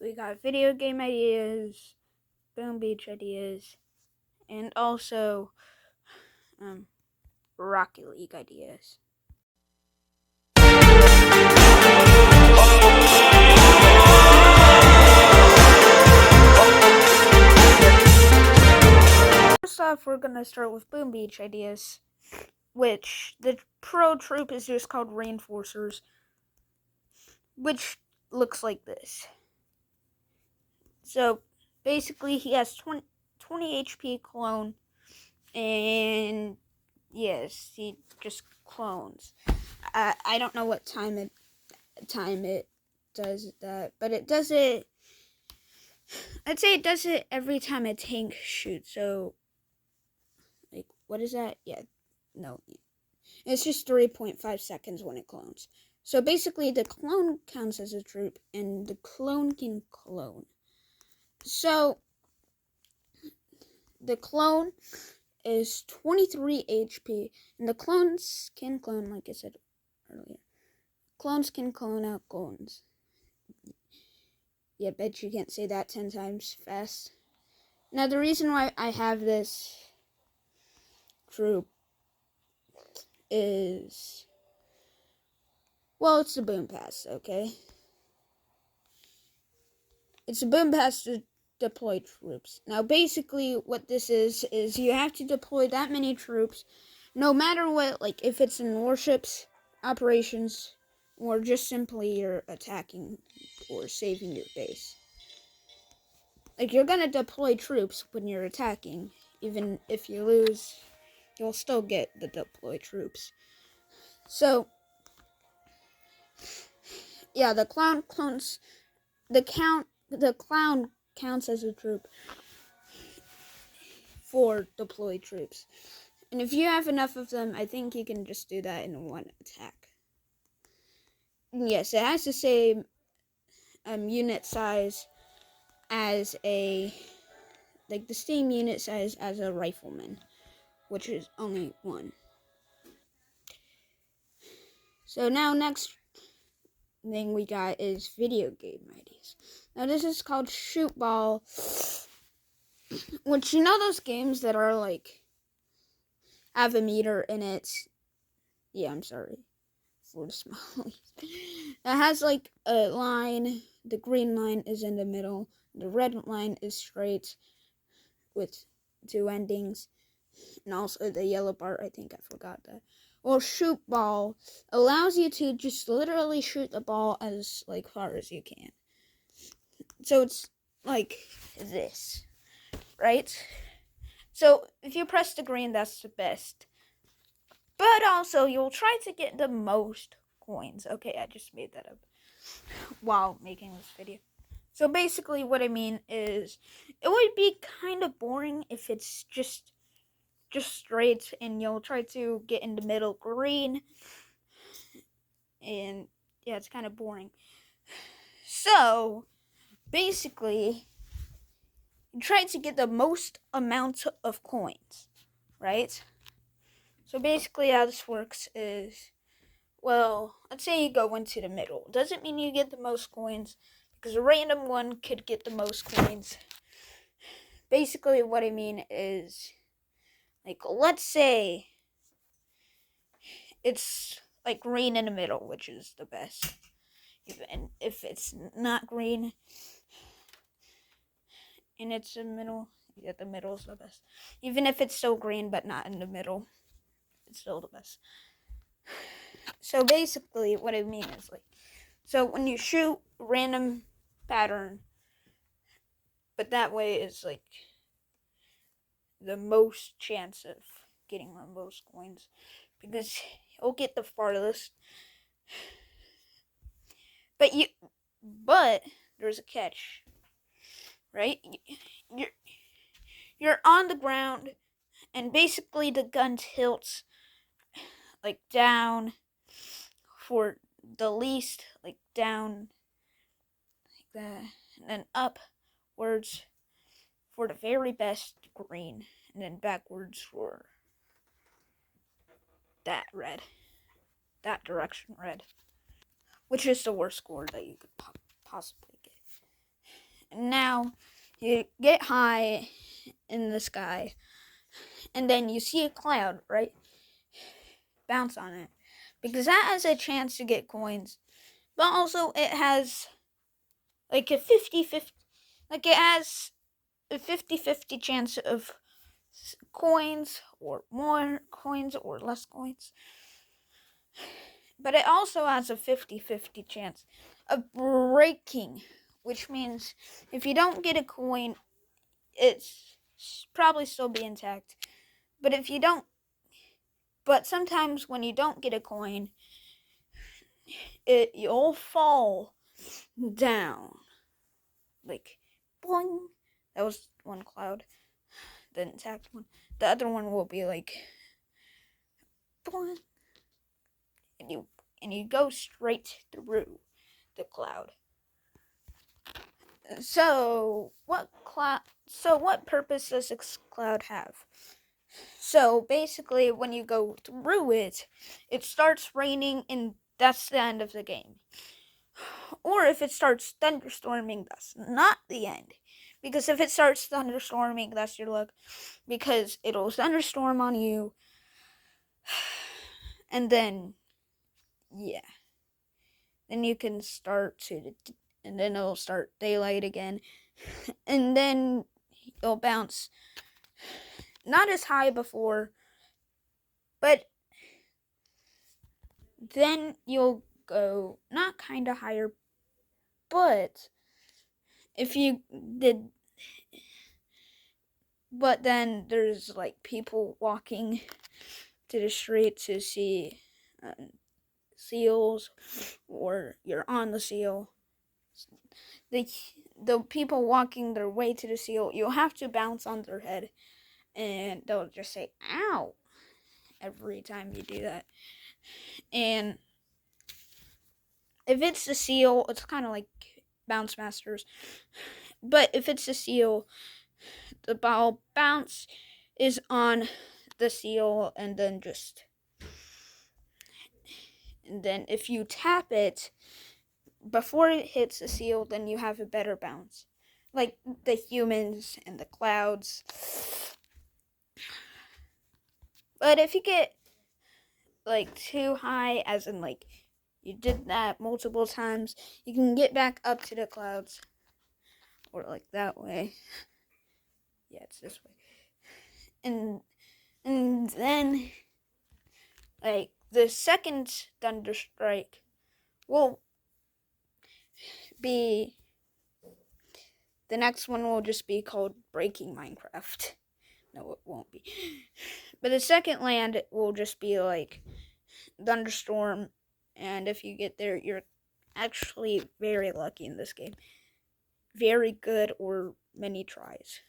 We got video game ideas, Boom Beach ideas, and also Rocket League ideas. First off, we're gonna start with Boom Beach ideas, which the pro troop is just called Reinforcers, which looks like this. So basically, he has 20 HP clone, and yes, he just clones. I don't know what time it does that, but it does it. I'd say it does it every time a tank shoots. So, like, what is that? Yeah, no, it's just 3.5 seconds when it clones. So basically, the clone counts as a troop, and the clone can clone. So the clone is 23 HP, and the clones can clone, like I said earlier. Clones can clone out clones. Yeah, bet you can't say that 10 times fast. Now, the reason why I have this troop is, well, it's the boom pass, okay? It's a boom pass to deploy troops. Now, basically, what this is you have to deploy that many troops, no matter what, like, if it's in warships, operations, or just simply you're attacking or saving your base. Like, you're gonna deploy troops when you're attacking. Even if you lose, you'll still get the deploy troops. So, yeah, the clown counts as a troop for deployed troops. And if you have enough of them, I think you can just do that in one attack. Yes, it has the same unit size as the same unit size as a rifleman, which is only one. So now next thing we got is video game ideas. Now this is called Shoot Ball, which, you know those games that are like have a meter in it. Yeah, I'm sorry for the small. It has like a line. The green line is in the middle. The red line is straight with two endings. And also the yellow part, I think I forgot that. Well, Shoot Ball allows you to just literally shoot the ball as like far as you can. So it's like this, right? So if you press the green, that's the best. But also, you'll try to get the most coins. Okay, I just made that up while making this video. So basically, what I mean is, it would be kind of boring if it's just straight, and you'll try to get in the middle green, and yeah, it's kind of boring. So basically, you try to get the most amount of coins, right? So basically, how this works is, well, let's say you go into the middle. Doesn't mean you get the most coins, because a random one could get the most coins. Basically, what I mean is, like, let's say it's like green in the middle, which is the best. Even if it's not green and it's in the middle, yeah, the middle is the best. Even if it's still green but not in the middle, it's still the best. So basically, what I mean is, like, so when you shoot random pattern, but that way is like the most chance of getting the most coins, because you'll get the farthest. But there's a catch, right? You're on the ground, and basically the gun tilts like down for the least, like down like that, and then upwards for the very best green, and then backwards for that red, that direction red, which is the worst score that you could possibly get. now you get high in the sky, and then you see a cloud, right? Bounce on it, because that has a chance to get coins, but also it has like a 50-50, like it has a 50-50 chance of coins, or more coins or less coins. But it also has a 50-50 chance of breaking, which means if you don't get a coin, it's probably still be intact. But if you don't, but sometimes when you don't get a coin, you'll fall down. Like, boing. That was one cloud, the intact one. The other one will be like, boing. And you go straight through the cloud. So what purpose does this cloud have? So basically, when you go through it, it starts raining, and that's the end of the game. Or if it starts thunderstorming, that's not the end. Because if it starts thunderstorming, that's your luck. Because it'll thunderstorm on you. And then, yeah. Then you can and then it'll start daylight again. And then it'll bounce. Not as high before, but then you'll go not kind of higher, but if you did, but then there's like people walking to the street to see seals, or you're on the seal. The people walking their way to the seal, you'll have to bounce on their head, and they'll just say "ow" every time you do that. And if it's the seal, it's kind of like Bounce Masters. But if it's the seal, the ball bounce is on the seal, and then if you tap it before it hits the seal, then you have a better bounce. Like the humans and the clouds. But if you get like too high, as in like you did that multiple times, you can get back up to the clouds. Or like that way. Yeah, it's this way. And then like the second Thunderstrike will be, the next one will just be called Breaking Minecraft. No, it won't be. But the second land will just be like Thunderstorm, and if you get there, you're actually very lucky in this game. Very good, or many tries.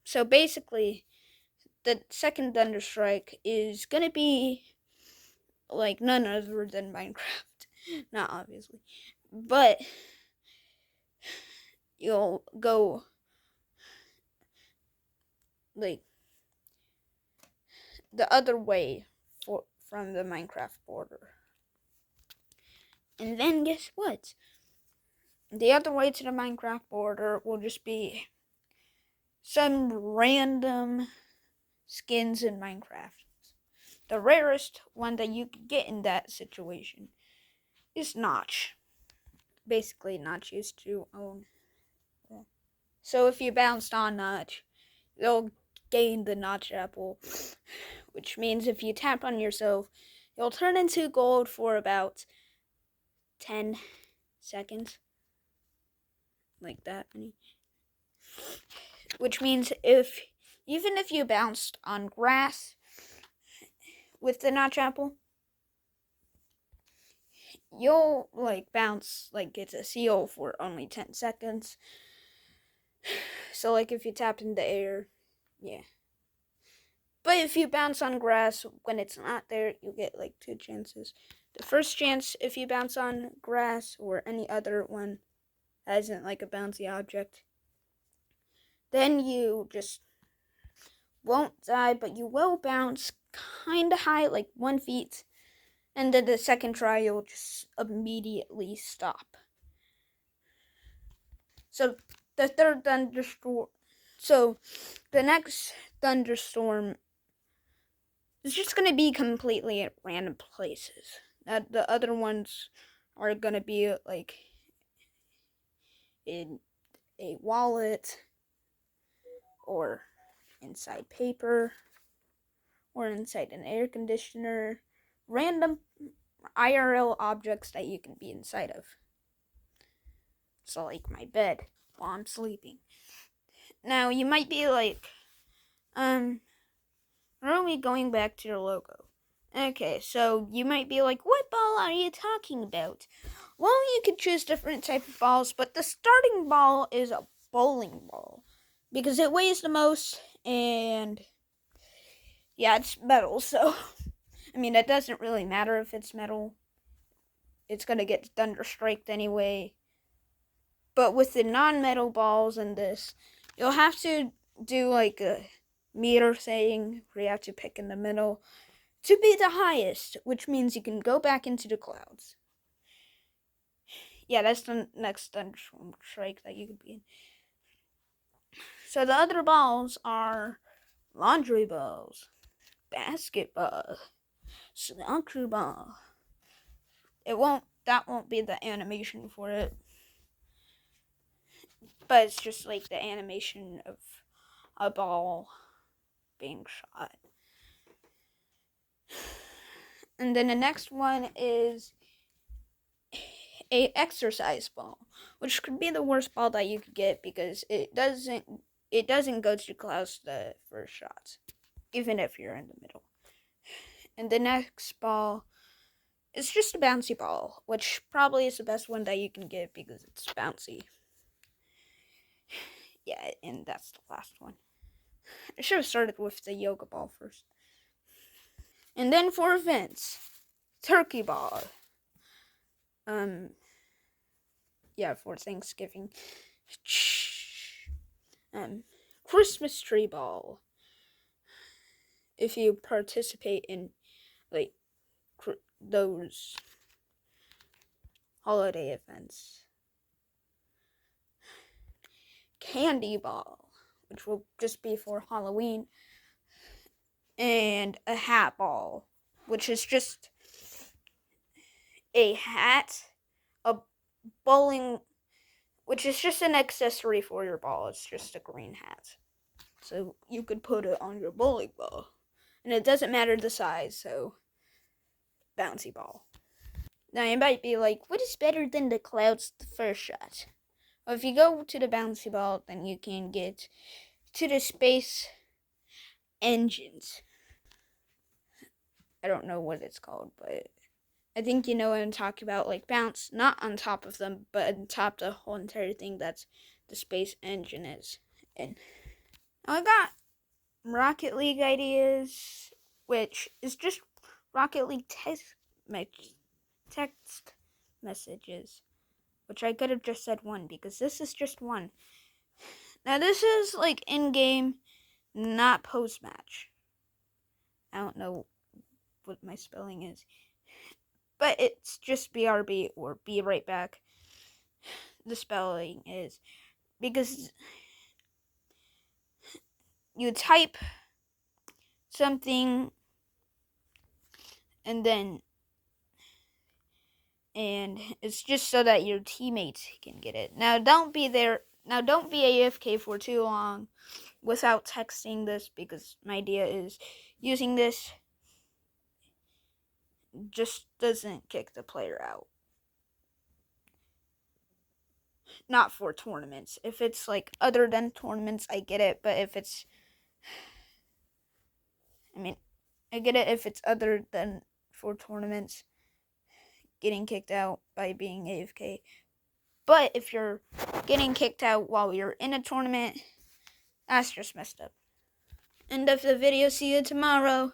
So basically, the second Thunderstrike is gonna be like none other than Minecraft. Not obviously. But you'll go like the other way from the Minecraft border. And then guess what? The other way to the Minecraft border will just be some random skins in Minecraft. The rarest one that you could get in that situation is Notch. Basically, Notch used to own. So if you bounced on Notch, you'll gain the Notch apple, which means if you tap on yourself, you'll turn into gold for about 10 seconds. Like that. Which means even if you bounced on grass with the Notch apple, you'll like bounce like it's a seal for only 10 seconds. So like if you tapped in the air, yeah. But if you bounce on grass when it's not there, you get like 2 chances. The first chance, if you bounce on grass or any other one that isn't like a bouncy object, then you just won't die, but you will bounce kind of high, like 1 feet. And then the second try, you'll just immediately stop. So the third thunderstorm. So the next thunderstorm is just gonna be completely at random places. The other ones are gonna be like in a wallet or inside paper or inside an air conditioner. Random IRL objects that you can be inside of. So like my bed while I'm sleeping. Now you might be like, are we going back to your logo? Okay, so you might be like, what ball are you talking about? Well, you could choose different type of balls, but the starting ball is a bowling ball because it weighs the most, and yeah, it's metal. So I mean, it doesn't really matter if it's metal. It's gonna get thunderstriked anyway. But with the non-metal balls and this, you'll have to do like a meter thing where you have to pick in the middle to be the highest, which means you can go back into the clouds. Yeah, that's the next thunderstorm strike that you could be in. So the other balls are laundry balls, basketball, soccer ball. That won't be the animation for it. But it's just like the animation of a ball being shot. And then the next one is a exercise ball, which could be the worst ball that you could get because it doesn't go to clouds the first shot, even if you're in the middle. And the next ball is just a bouncy ball, which probably is the best one that you can get because it's bouncy. Yeah, and that's the last one. I should have started with the yoga ball first. And then for events, turkey ball. Yeah, for Thanksgiving. Christmas tree ball. If you participate in like those holiday events. Candy ball, which will just be for Halloween. And a hat ball, which is just a hat, a bowling, which is just an accessory for your ball. It's just a green hat. So you could put it on your bowling ball. And it doesn't matter the size, so bouncy ball. Now you might be like, what is better than the clouds the first shot? Well, if you go to the bouncy ball, then you can get to the space engines. I don't know what it's called, but I think you know what I'm talking about. Like bounce, not on top of them, but on top of the whole entire thing that's the space engine is. And now I got Rocket League ideas, which is just Rocket League text messages, which I could have just said one because this is just one. Now this is like in-game, not post-match. I don't know what my spelling is, but it's just BRB or be right back. The spelling is because you type something and it's just so that your teammates can get it. Now don't be AFK for too long without texting this because my idea is using this just doesn't kick the player out. Not for tournaments. If it's like other than tournaments, I get it, but if it's I get it if it's other than for tournaments, getting kicked out by being AFK. But if you're getting kicked out while you're in a tournament, that's just messed up. End of the video. See you tomorrow.